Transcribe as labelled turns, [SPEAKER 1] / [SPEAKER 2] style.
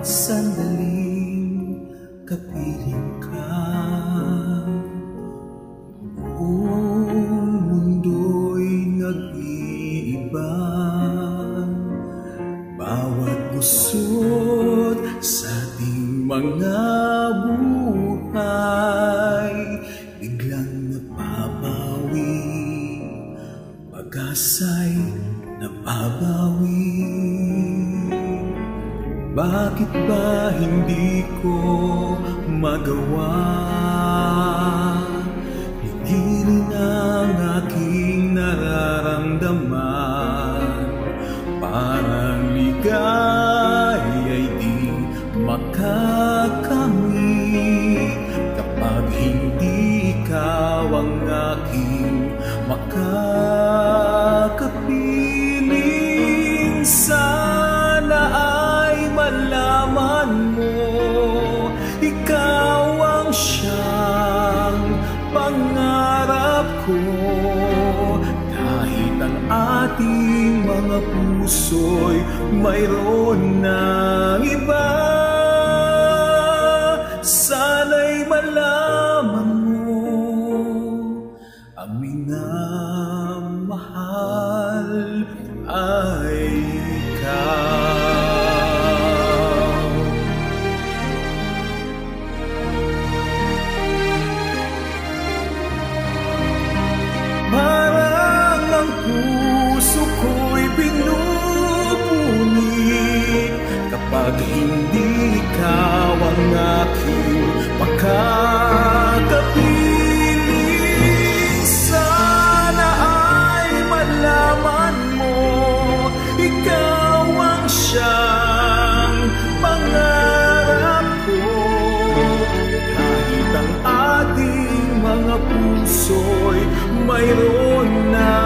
[SPEAKER 1] sandaling kapiling ka. Buong mundo'y nag-iiba, bawat gusot sa ating mga buhay biglang napapawi, pag-asa'y napabawi. Bakit ba hindi ko magawa pigilin ang aking nararamdaman? Parang ligaya'y di makakamit kapag hindi ikaw ang aking makakapiling. Sana ay malaman mo, ikaw ang siyang pangarap ko. Kahit ang ating mga puso'y mayroon ng iba, sana'y malaman mo, ang minamahal ay ikaw. Parang ang puso ko'y pinupunit kapag hindi ikaw ang aking makakapiling. Sana ay malaman mo, ikaw ang siyang pangarap ko. Kahit ang ating mga puso'y mayroon na